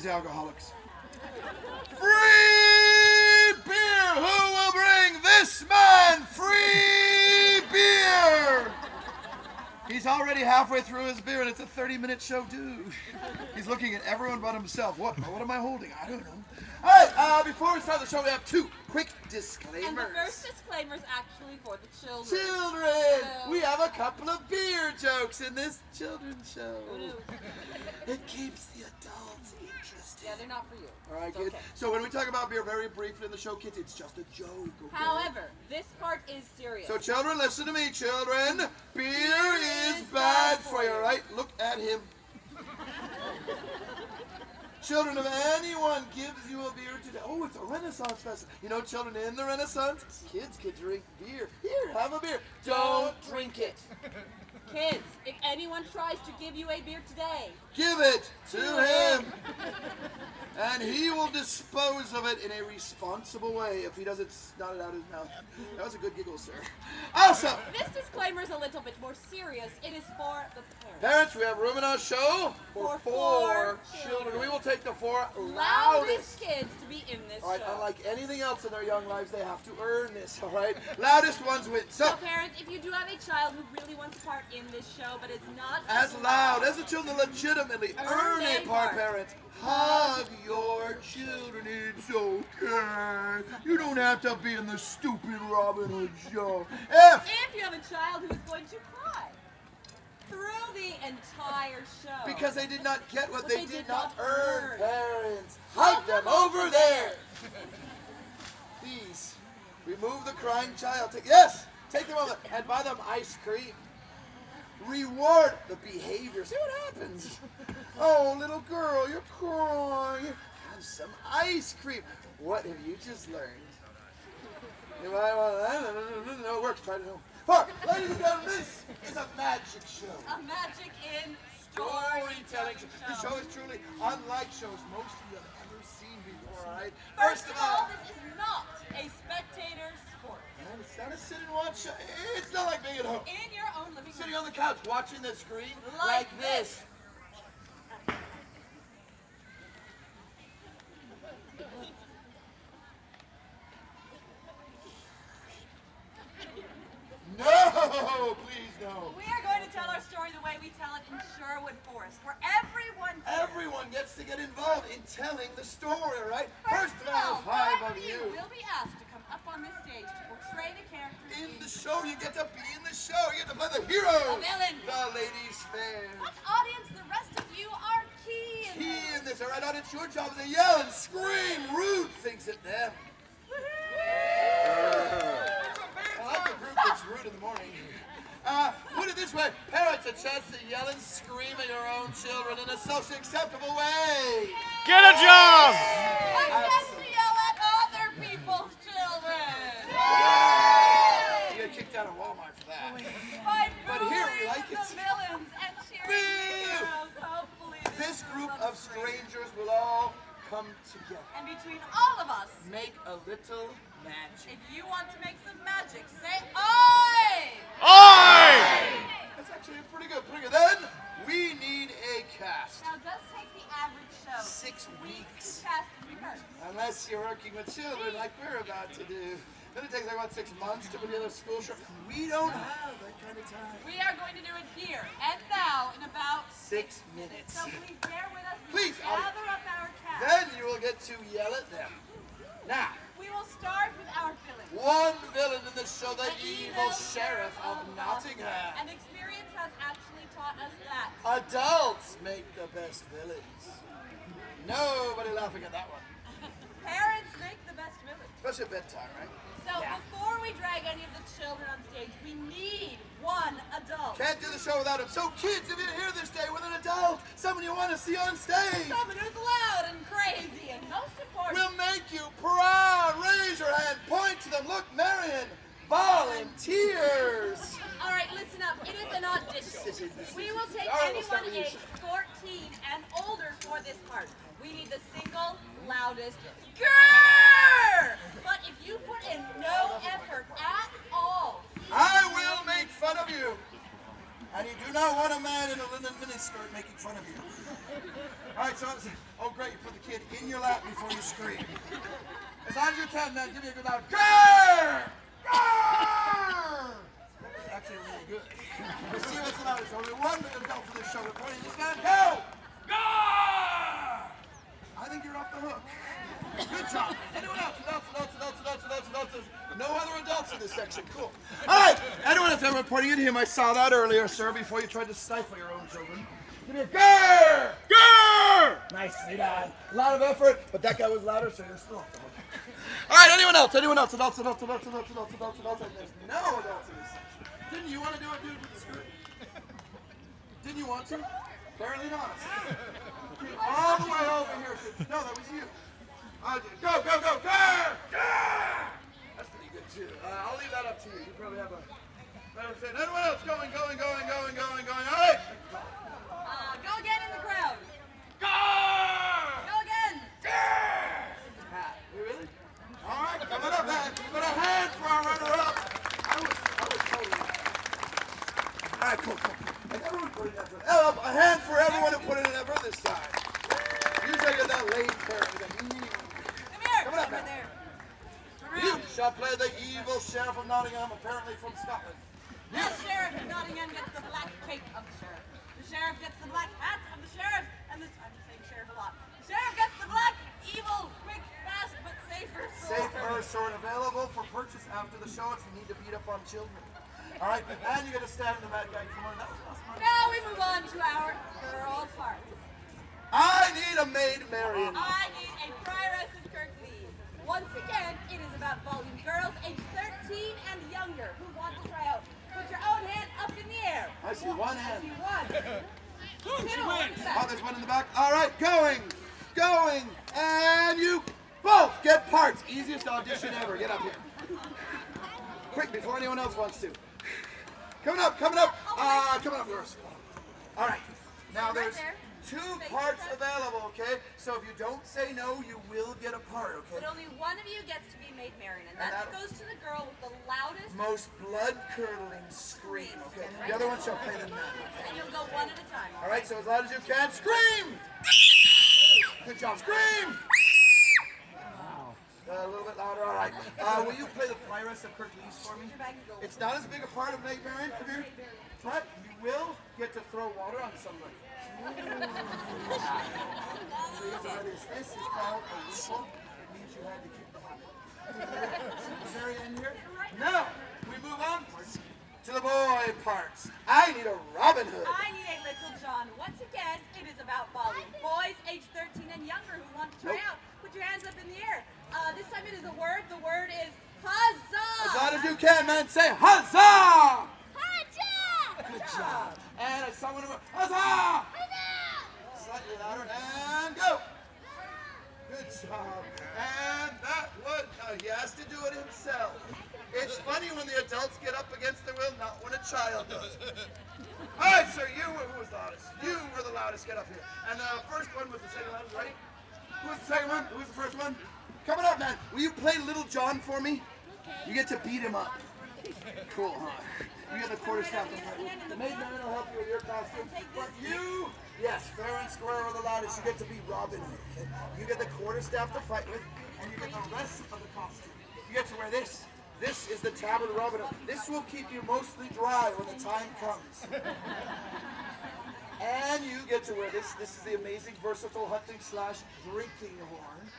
brings the alcoholics? Free beer! Who will bring this man free beer? He's already halfway through his beer and it's a 30-minute show, too. He's looking at everyone but himself. What am I holding? I don't know. All right, before we start the show, we have 2 quick disclaimers. And the first disclaimer is actually for the children. Children! We have a couple of beer jokes in this children's show. It keeps the adults interested. Yeah, they're not for you. All right, It's kids. okay. So when we talk about beer very briefly in the show, kids, it's just a joke, okay? However, this part is serious. So children, listen to me, children. Beer is bad for you, all right? Look at him. Children, if anyone gives you a beer today, oh, it's a Renaissance festival. You know, children, in the Renaissance, kids could drink beer. Here, have a beer. Don't drink it. Kids, if anyone tries to give you a beer today, Give it to him. And he will dispose of it in a responsible way if he doesn't snot it out his mouth. That was a good giggle, sir. Also, this disclaimer is a little bit more serious. It is for the parents. parents, we have room in our show for For 4 children. We will take the 4 Loudest loudest. kids to be in this All right, show. unlike anything else in their young lives, they have to earn this, all right? Loudest ones win. So, So parents, if you do have a child who really wants a part in this show, but it's not as loud as the children legitimately earn a part, part. parents. Hug your children, it's okay. You don't have to be in the stupid Robin Hood show. If you have a child who is going to cry through the entire show. Because they did not get what But they did not earn, parents. Hug them over there. Please, remove the crying child. Take them over and buy them ice cream. Reward the behavior. See what happens. Oh, little girl, you're crying. Have some ice cream. What have you just learned? No, it works. Try it at home. Park, ladies and gentlemen, this is a magic show. A magic in Storytelling show. The show is truly unlike shows most of you have ever seen before, all right? First of all, this is not a spectator sport. Man, it's not a sit and watch show. It's not like being at home. In your own living Sitting room. on the couch watching the screen Like this. No, please no. We are going to tell our story the way we tell it in Sherwood Forest, where Everyone gets to get involved in telling the story, right? First of all, 5 of you. will be asked to come up on this stage to portray the character In the show, you get to be in the show. You get to play the hero. The villain. The ladies' fair. But audience, the rest of you are key in Key this. in this, all right, audience? Your job is to yell and scream rude things at them. I like the group that's rude in the morning. Put it this way, parents, a chance to yell and scream at your own children in a socially acceptable way. Get a job! I get to yell at other people's children. You get kicked out of Walmart for that. By But here we booing like the it. villains and cheering Boo! the heroes. Hopefully This group will of strangers will all come together. And between all of us, Make a little magic. if you want to make some magic, say "Oi!" Oi! That's actually pretty good, pretty good. Then we need a cast. Now, it does take the average show 6 weeks. to cast and rehearse. Unless you're working with children like we're about to do. Then it takes like about 6 months to put together a school show. We don't have that kind of time. We are going to do it here and now in about 6 minutes. So please bear with us. Please, We'll gather up our cast. Then you will get to yell at them. Now, We will start with our villain. one villain in the show, the evil sheriff of Nottingham. And experience has actually taught us that. Adults make the best villains. Nobody laughing at that one. Parents make the best villains. Especially at bedtime, right? So before we drag any of the children on stage, we need one adult. Can't do the show without him. So kids, if you're here this day with an adult, someone you want to see on stage, Someone who's loud and crazy and most important. we'll make you proud. Raise your hand, point to them. Look, Marian, volunteers. All right, listen up. It is an audition. We will take All right, we'll anyone start with you. aged 14 and older for this part. We need the single loudest grrr! But if you put in no effort at all, I will make fun of you. And you do not want a man in a linen miniskirt making fun of you. All right, so, oh great, you put the kid in your lap before you scream. As loud as you can, man, give me a good loud grrr! Grrr! It's actually really good. Let's see what's the loudest. Only one adult for this show. Reporting this guy. Go! Grrr! I think you're off the hook. Good job. Anyone else? Adults. No other adults in this section. Cool. All right. Anyone else? I'm reporting at him. I saw that earlier, sir, before you tried to stifle your own children. Give me a grrr! Grrr! Nicely done. A lot of effort, but that guy was louder, so you're still off the hook. All right. Anyone else? Adults. There's no adults in this section. Didn't you want to do it, dude, with the skirt? Didn't you want to? Apparently not. All the way over here. No, that was you. Go! Grrr! Grrr! That's pretty good too. I'll leave that up to you. You probably have a better say. Anyone else? Going. All right. Go again in the crowd. Grrr! Go again. Grrr! Really? All right, coming up, man. Put a hand for our runner-up. I was totally. All right, cool. And everyone put in effort. A hand for everyone who put in an effort this time. Usually I get that late parent. Coming up, man. You shall play the evil sheriff of Nottingham, apparently from Scotland. The sheriff of Nottingham gets the black cape of the sheriff. The sheriff gets the black hat of the sheriff, and I'm saying sheriff a lot. The sheriff gets the black, evil, quick, fast, but safer sword. Safer sword available for purchase after the show if you need to beat up on children. All right, and you got to stand in the bad guy corner. That was awesome. Now we move on to our girl part. I need a Maid Marian. I need a prioress of Kirklees. Once again, it is about volume girls aged 13 and younger who want to try out. Put your own hand up in the air. I see one hand. I see one. Oh, there's one in the back. All right, going, and you both get parts. Easiest audition ever. Get up here. Quick, before anyone else wants to. Coming up, girls. All right, now there's 2 parts available, okay? So if you don't say no, you will get a part, okay? But only one of you gets to be Maid Marian, and that goes to the girl with the loudest, most blood-curdling scream, okay? The other one shall play the nut. and you'll go one at a time. All right, so as loud as you can, scream! Good job, scream! A little bit louder, all right. Will you play the prioress of Kirklees for me? It's not as big a part of Maid Marian, come here. But you will get to throw water on somebody. This is called a whistle. It means you had to keep the habit. Very in here. Now, we move on to the boy parts. I need a Robin Hood. I need a Little John. Once again, it is about volume. Boys aged 13 and younger who want to try out. Put your hands up in the air. This time it is a word. The word is huzzah. As loud as you can, man. Say huzzah! Huzzah! Good job. And I saw one of them. Huzzah! Slightly louder and go. Good job. And that was, he has to do it himself. It's funny when the adults get up against their will, not when a child does. All right, sir, who was the loudest? You were the loudest. Get up here. And the first one was the second loudest, right? Who was the second one? Who was the first one? Coming up, man. Will you play Little John for me? You get to beat him up. Cool, huh? You get the quarterstaff to fight with. The Maid Marian will help you with your costume. But you, yes, fair and square or the loudest, you get to be Robin Hood. Okay? You get the quarterstaff to fight with, and you get the rest of the costume. You get to wear this. This is the tabard Robin Hood. This will keep you mostly dry when the time comes. And you get to wear this. This is the amazing versatile hunting / drinking horn.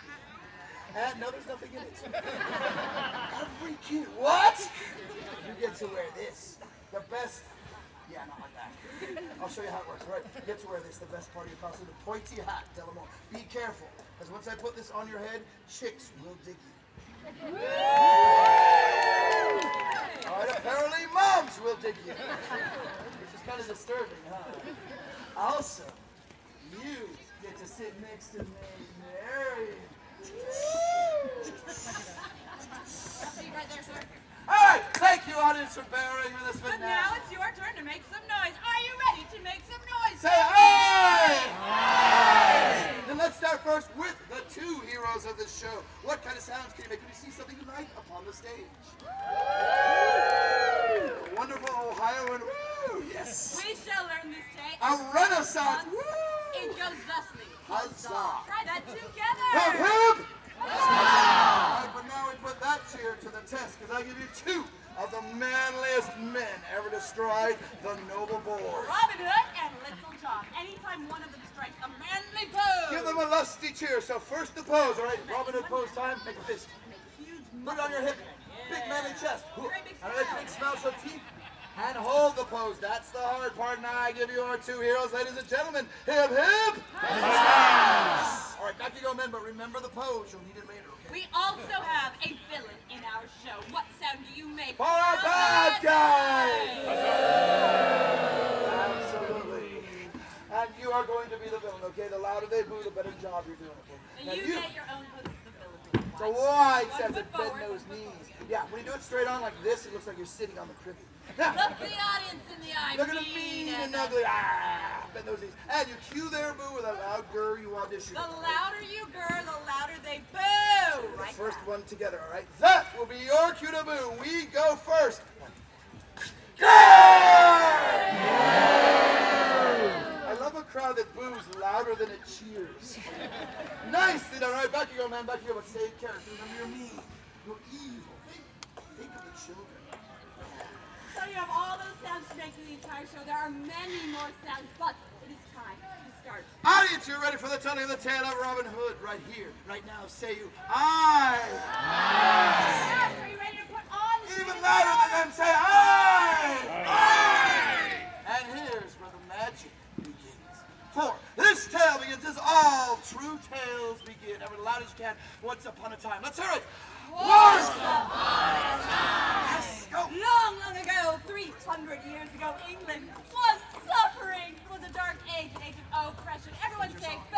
And no, there's nothing in it. Every kid, what? You get to wear this. The best, yeah, not like that. I'll show you how it works. All right, you get to wear this, the best part of your costume, the pointy hat, tell them all. Be careful, because once I put this on your head, chicks will dig you. All right, apparently moms will dig you. Which is kind of disturbing, huh? Also, you get to sit next to Maid Marian. Right there, sir. All right, thank you, audience, for bearing with us. But now it's your turn to make some noise. Are you ready to make some noise? Say aye! Aye! Then let's start first with the 2 heroes of the show. What kind of sounds can you make when you see something you like upon the stage? Wonderful Ohioan, woo, yeah. Yes. We shall learn this day. A renaissance. Once. It goes thusly. Huzzah. Try that together. Hip, hip. All right, but now we put that cheer to the test, because I give you two of the manliest men ever to stride the noble board. Robin Hood and Little John. Anytime one of them strikes a manly pose. Give them a lusty cheer. So first the pose, all right? Robin Hood pose time. Make a fist. Make a huge Put it on your hip. Big manly chest. Very big All right, smile. big smile, show teeth. And hold the pose. That's the hard part. Now I give you our two heroes, ladies and gentlemen. Hip, hip. All right, back you go, men, but remember the pose. You'll need it later, okay? We also have a villain in our show. What sound do you make? For our bad guy! Absolutely. And you are going to be the villain, okay? The louder they boo, the better job you're doing, okay? And Now you get your own hood as the villain. so wide One sets foot of bend forward, those one foot knees. Yeah, when you do it straight on like this, it looks like you're sitting on the privet. Now, Look the audience in the eye. look at the mean and ugly. Bend those knees. And you cue their boo with a loud grr you audition. The louder you grr, the louder they boo. The Right first back. one together, all right? That will be your cue to boo. We go first. Grr! I love a crowd that boos louder than it cheers. Nicely done. All right, back you go, man. Back you go. But stay in character. Remember, you're mean. You're evil. Think of the children. So you have all those sounds to make through the entire show. There are many more sounds, but it is time to start. Audience, you're ready for the telling of the tale of Robin Hood right here, right now. Say you, I. Yes, are you ready to put on the Even shoe louder than them, say I. And here's where the magic begins. For this tale begins as all true tales begin. Ever loud as you can. Once upon a time. Let's hear it. Once upon a time. Yes, go. Long, long ago, 300 years ago, England was suffering. It was a dark age, an age of oppression. Everyone say boo!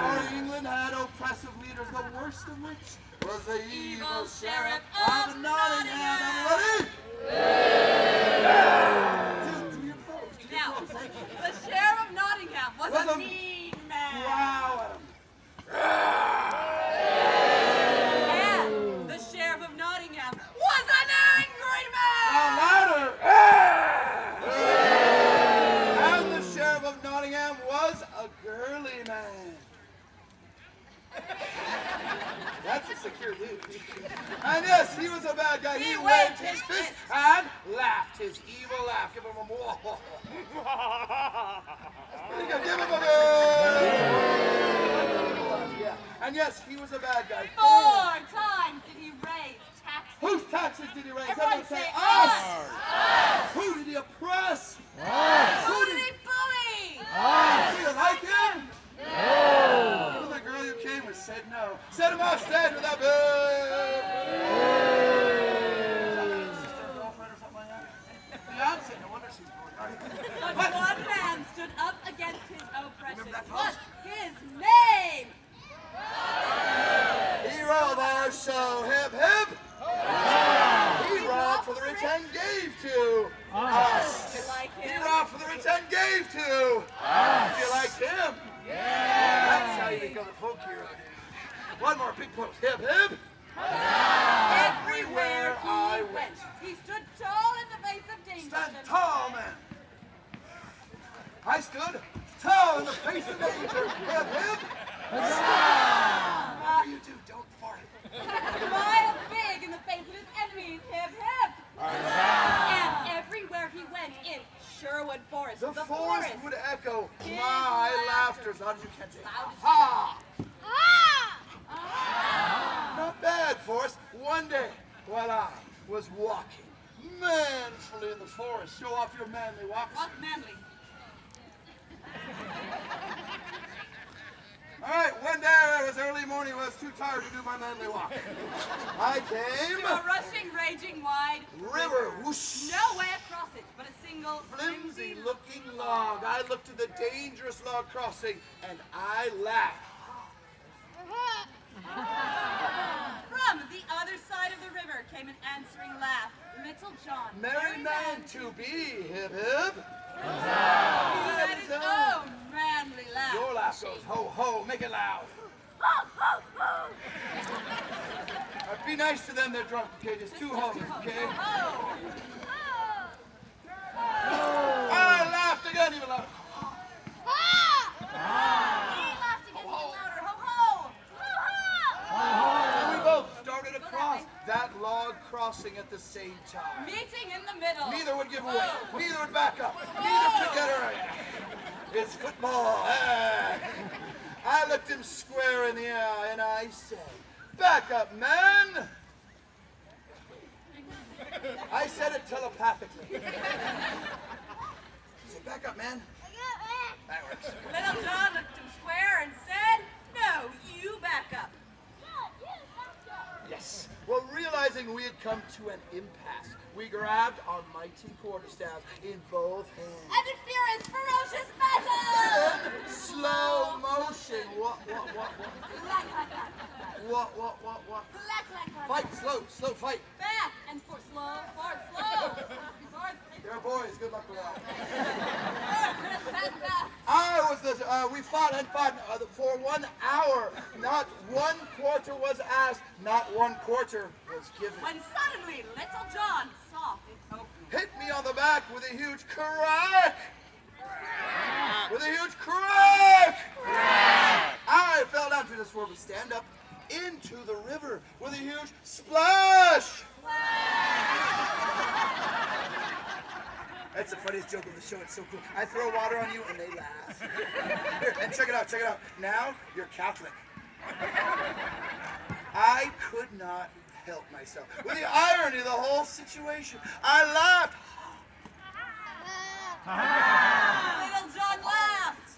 For England had oppressive leaders, the worst of which was the evil sheriff of Nottingham. Everybody? Do your pose. Do your Now, pose. Thank you. the sheriff of Nottingham was Was a a- mean man. Wow, Adam. And the sheriff of Nottingham was an angry man. Louder! And the sheriff of Nottingham was a girly man. That's a secure dude. And yes, he was a bad guy. He waved his fist and laughed his evil laugh. Give him a whoa. Pretty good. Give him a yeah. And yes, he was a bad guy. 4 times did he raise taxes. Whose taxes did he raise? Everyone say us. us. Who did he oppress? Who did he bully? Do you like him? No. Even the girl you came with said no. Set him off stage with that sister, girlfriend, or something like that. Beyonce, no wonder she's bored. But one man stood up against his oppression. Remember that What's pose? his name? Hero of our show, hip hip. He robbed for the rich and gave to us. You like He him? robbed for the rich and gave to us. Do you like him? Yeah. That's how you become a folk hero. One more big pose. Hip hip. Everywhere I he went. he stood tall in the face of danger. Stand tall, man. I stood tall in the face of danger. Hip hip. Whatever you do, don't fart. Smile big in the face of his enemies. Hip hip. And everywhere he went in Sherwood Forest, The forest would echo my laughter. As loud as you can say. Loud as Ha! Not bad, Forrest. One day, while I was walking manfully in the forest, show off your manly walks. Walk manly. All right, one day it was early morning. I was too tired to do my manly walk. I came. To a rushing, raging, wide River, whoosh. No way across it, but a single Flimsy looking log. I looked to the dangerous log crossing and I laughed. From the other side of the river came an answering laugh. Little John, Merry man to be, hip hip. he had his own manly laugh. Your laugh goes ho ho, make it loud. Be nice to them, they're drunk, okay? Just two hoes, okay? Oh. crossing at the same time. Meeting in the middle. Neither would give way. Neither would back up. Neither could get her. It's football. I looked him square in the eye and I said, "Back up, man." I said it telepathically. He said, "Back up, man." That works. Little John looked him square and said, "No, you back up." Yes. Well, realizing we had come to an impasse, we grabbed our mighty quarterstaffs in both hands. And in furious, ferocious battle! Then, slow motion. What? Fight, slow fight. Back and forth, slow, forward, slow. Forward, There, boys, good luck with that. back. We fought and fought for 1 hour. Not one quarter was asked, not one quarter was given. When suddenly Little John saw his opening. Hit me on the back with a huge crack. With a huge crack. I fell down to this where we stand up into the river with a huge splash. That's the funniest joke of the show. It's so cool. I throw water on you and they laugh. Here, and check it out. Now you're Catholic. I could not help myself. With the irony of the whole situation, I laughed. Little John laughed.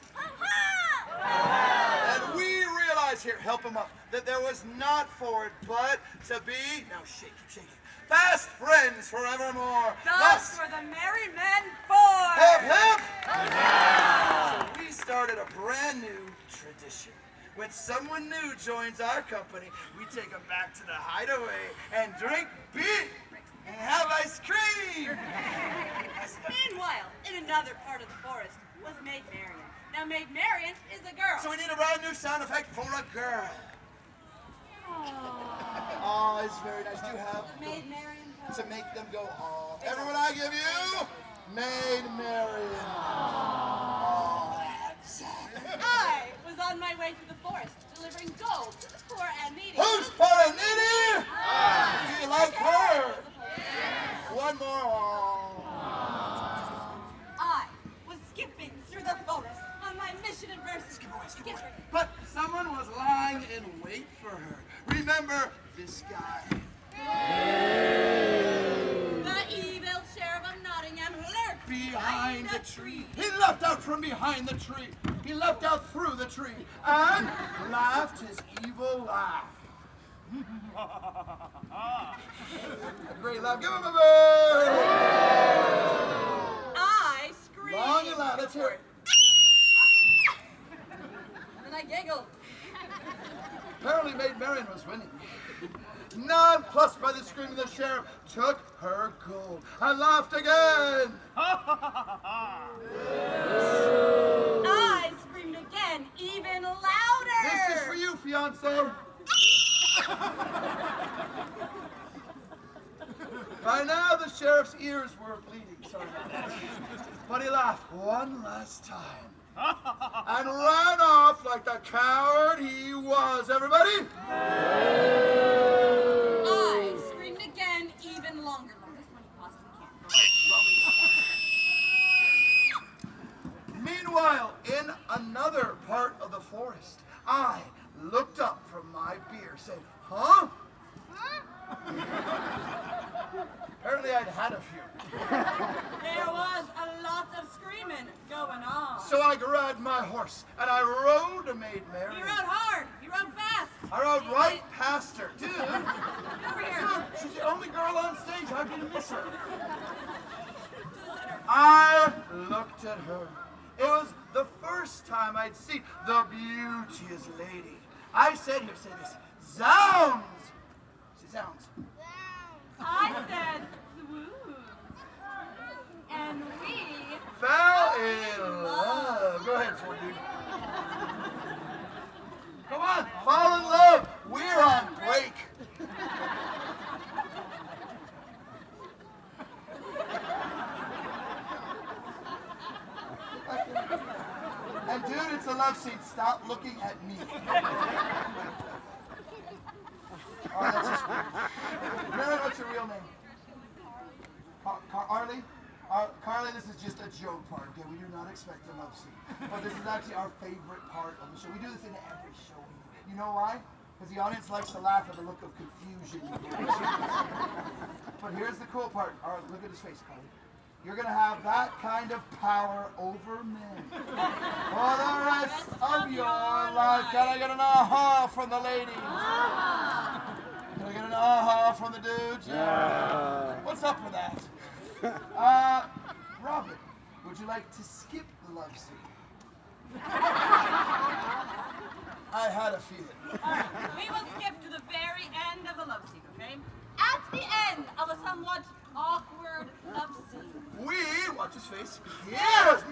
And we realized here, help him up, that there was not forward, but to be, now shake it, fast friends forevermore. Thus were the merry men born. Hip, hip. So we started a brand new tradition. When someone new joins our company, we take them back to the hideaway and drink beer and have ice cream. Meanwhile, in another part of the forest was Maid Marian. Now, Maid Marian is a girl. So we need a brand new sound effect for a girl. Oh, it's very nice. Do you have Maid Marian. to make them go, oh. Everyone, I give you Maid Marian. Oh, I was on my way to the forest, delivering gold to the poor and needy. who's poor and needy? Do you like her? One more. Oh. I was skipping through the forest on my mission in verse. Skip away. But someone was lying in wait for her. Remember this guy. The evil sheriff of Nottingham lurked Behind the tree. He leapt out from behind the tree. He leapt out through the tree and laughed his evil laugh. A great laugh. Give him a bird. I screamed. Long and loud. Let's hear it. And I giggled. Apparently Maid Marian was winning. Nonplussed by the scream of the sheriff, took her gold. I laughed again. I screamed again, even louder. This is for you, fiancé. By now the sheriff's ears were bleeding. Sorry about that. But he laughed one last time and ran off like the coward he was. Everybody? I screamed again, even longer. Longest one you possibly can. Meanwhile, in another part of the forest, I looked up from my beer, said, huh? Apparently I'd had a few. There was a lot of screaming going on. So I grabbed my horse and I rode to Maid He Marian. rode hard. He rode fast. I rode right past her. Dude, Over here. she's the only girl on stage. How can you miss her? I looked at her. It was the first time I'd seen the beauteous lady. I said here, say this, zounds. Say zounds. I said, swoon. And we Fell in love. Go ahead, Ford, dude. Come on, fall in love. We're on break. And dude, it's a love scene. Stop looking at me. Oh, that's just weird. Mary, what's your real name? Carly, this is just a joke part, okay? We do not expect a love scene. But this is actually our favorite part of the show. We do this in every show. You know why? Because the audience likes to laugh at the look of confusion. But here's the cool part. All right, look at his face, Carly. You're going to have that kind of power over men for the rest of your life. Can I get an aha from the ladies? Can I get an aha from the dudes? Yeah. What's up with that? Robin, would you like to skip the love scene? I had a feeling. We will skip to the very end of the love scene, okay? At the end of a somewhat awkward love scene. Watch his face. Yes!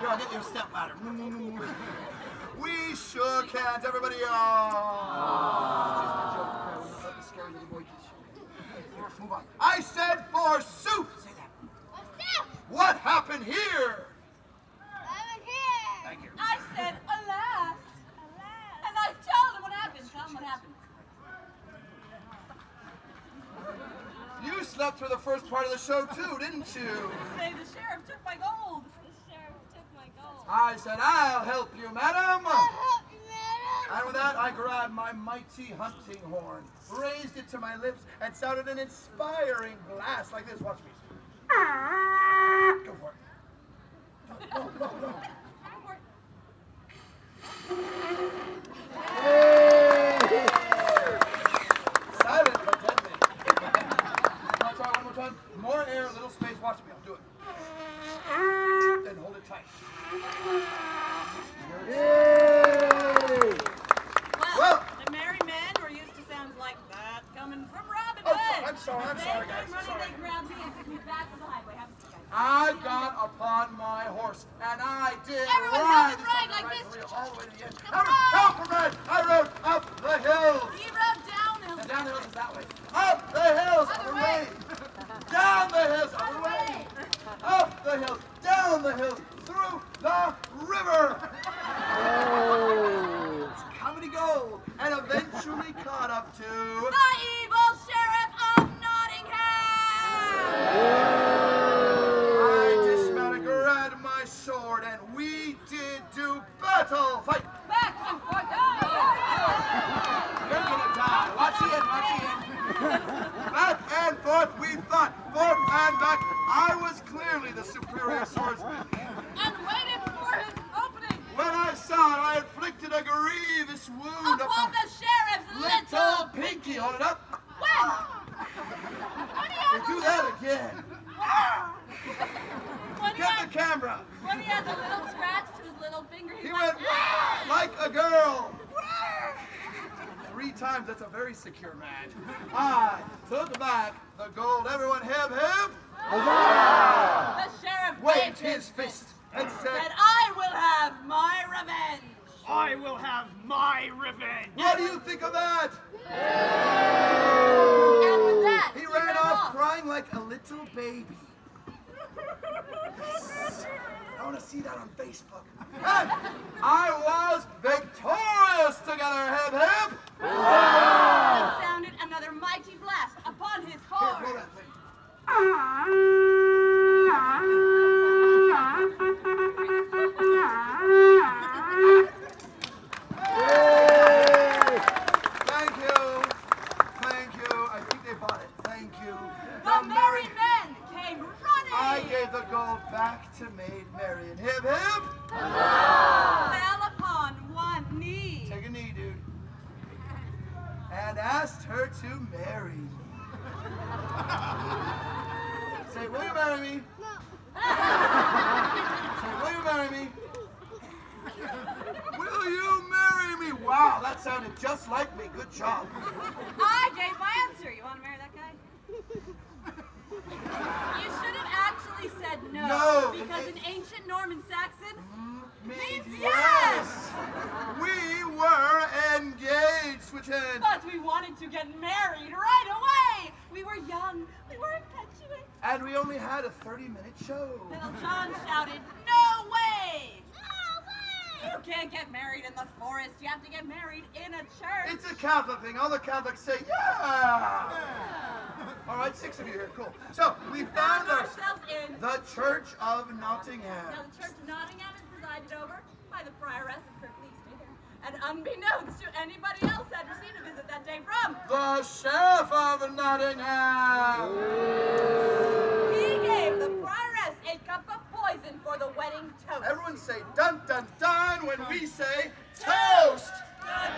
Here, I'll get you a step ladder. We shook hands, everybody. Move on. I said forsooth. Say that. What happened here? Thank you. I said, alas. And I told him what happened. Tell him what happened. You slept through the first part of the show too, didn't you? Say the sheriff took my gold. I said, I'll help you, madam. And with that, I grabbed my mighty hunting horn, raised it to my lips, and sounded an inspiring blast like this. Watch me. Go for it. No. Silent for 10 minutes. I'll try one more time. More air, a little space. Watch me. I'll do it. And hold it tight. Well, the merry men were used to sounds like that coming from Robin Hood. Oh, I'm sorry, guys. They grabbed me and took me back to the highway. Have a seat, guys. I got upon my horse, and I did Everyone ride. help him ride like this. All the way to the end. Help him ride. I rode up the hills. He rode downhill. And down the hills is that way. Up the hills, other way. Down the hills, other way. Up the hills, down the hills, through the river. It's comedy gold, and eventually caught up to The evil sheriff of Nottingham. I dismounted, grabbed my sword, and we did do battle. Fight. Back and forth. You're gonna die. Watch the end. Back and forth we fought. Forth and back. I was clearly the superior swordsman. And waited for his opening. When I saw it, I inflicted a grievous wound Upon the sheriff's little pinky. Hold it up. When? We do that again. Get the camera. When he had the little scratch to his little finger, He went like a girl. 3 times, that's a very secure man. I took back the gold. Everyone hip hip. The sheriff Waved his fist and said, I will have my revenge. I will have my revenge. what do you think of that? And with that, He ran off crying like a little baby. I want to see that on Facebook. And I was victorious together, hip hip. He sounded another mighty blast upon his Here, blow horn. that thing. Thank you. I think they bought it. Thank you. The merry men came running. I gave the gold back to Maid Marian. Hip hip. Fell upon one knee. Take a knee, dude. And asked her to marry me. Say, will you marry me? Say, will you marry me? Will you marry me? Wow, that sounded just like me. Good job. I gave my answer. You want to marry that guy? You should have actually said no. No. Because in ancient Norman Saxon, Means yes. We were engaged, switch hands. But we wanted to get married right away. We were young. We were impetuous. And we only had a 30-minute show. Little John shouted, no way! No way! You can't get married in the forest. You have to get married in a church. It's a Catholic thing. All the Catholics say, yeah. All right, right, 6 of you here, cool. So, we found ourselves in the Church of Nottingham. Now, the Church of Nottingham is presided over by the Prioress of Kirklees, and unbeknownst to anybody else had received a visit that day from The Sheriff of Nottingham. He gave the Prioress a cup of poison for the wedding toast. Everyone say dun dun dun when we say toast. And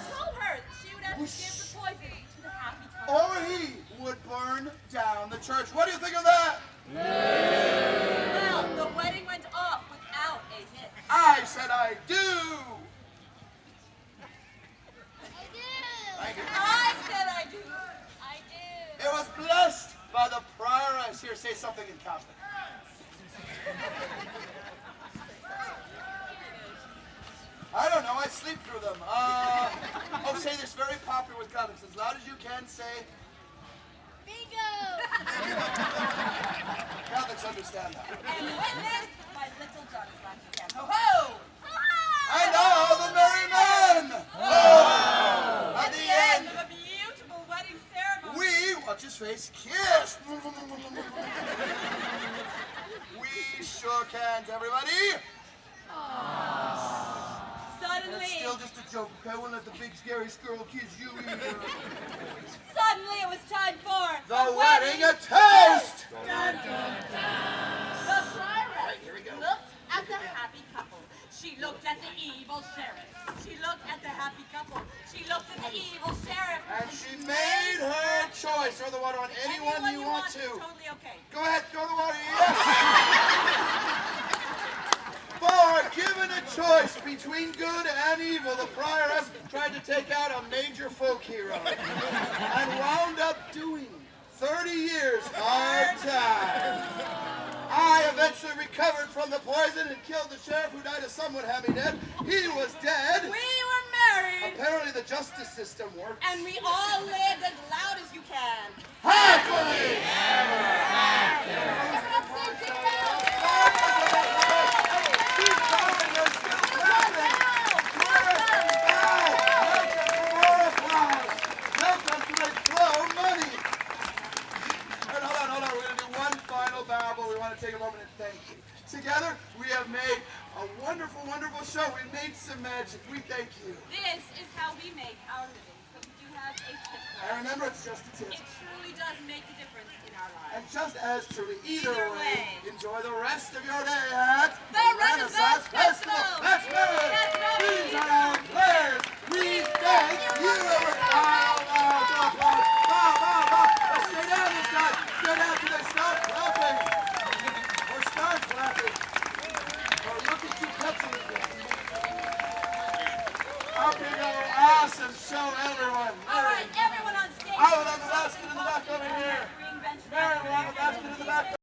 told her that she would have to give the poison to the happy couple. Or he would burn down the church. What do you think of that? Well, the wedding went off without a hitch. I said I do. Thank you. I said I do. I do. It was blessed by the Prioress. Here, say something in Catholic. I don't know, I sleep through them. Oh, say this very popular with Catholics. As loud as you can, say... Bingo! Catholics understand that. And witness my little John's last again. Ho ho! And all the merry men! Oh! At the end, of a beautiful wedding ceremony. we, watch his face, kissed. We shook hands, everybody. Suddenly, That's still just a joke, okay? I won't let the big scary squirrel kiss you either. suddenly it was time for The wedding a toast! Dun, dun, dun. The Prioress looked at the happy couple. She looked at the evil sheriff. She looked at the happy couple. She looked at the evil sheriff. And she made her choice. Throw the water on anyone you want to. Totally okay. Go ahead, throw the water. Yes! For given a choice between good and evil, the Prioress tried to take out a major folk hero and wound up doing 30 years hard time. I eventually recovered from the poison and killed the sheriff, who died a somewhat happy death. He was dead. We were married. Apparently the justice system works. And we all lived as loud as you can. Happily ever take a moment and thank you. Together, we have made a wonderful, wonderful show. We made some magic. We thank you. This is how we make our living. So we do have a tip. And remember, it's just a tip. It truly does make a difference in our lives. And just as truly, either Either way, way. enjoy the rest of your day at The Renaissance Festival. Let's go! That's right. These are our players. We thank you. Bow, bow, bow, bow, bow, bow, bow. Let's stay down this time. Stay down till they stop clapping. Or start clapping. Or look at you petulant. Up you go. Awesome show, everyone. All right, everyone on stage. I will have a basket in the back over here. Green bench. Mary will have a basket in the back.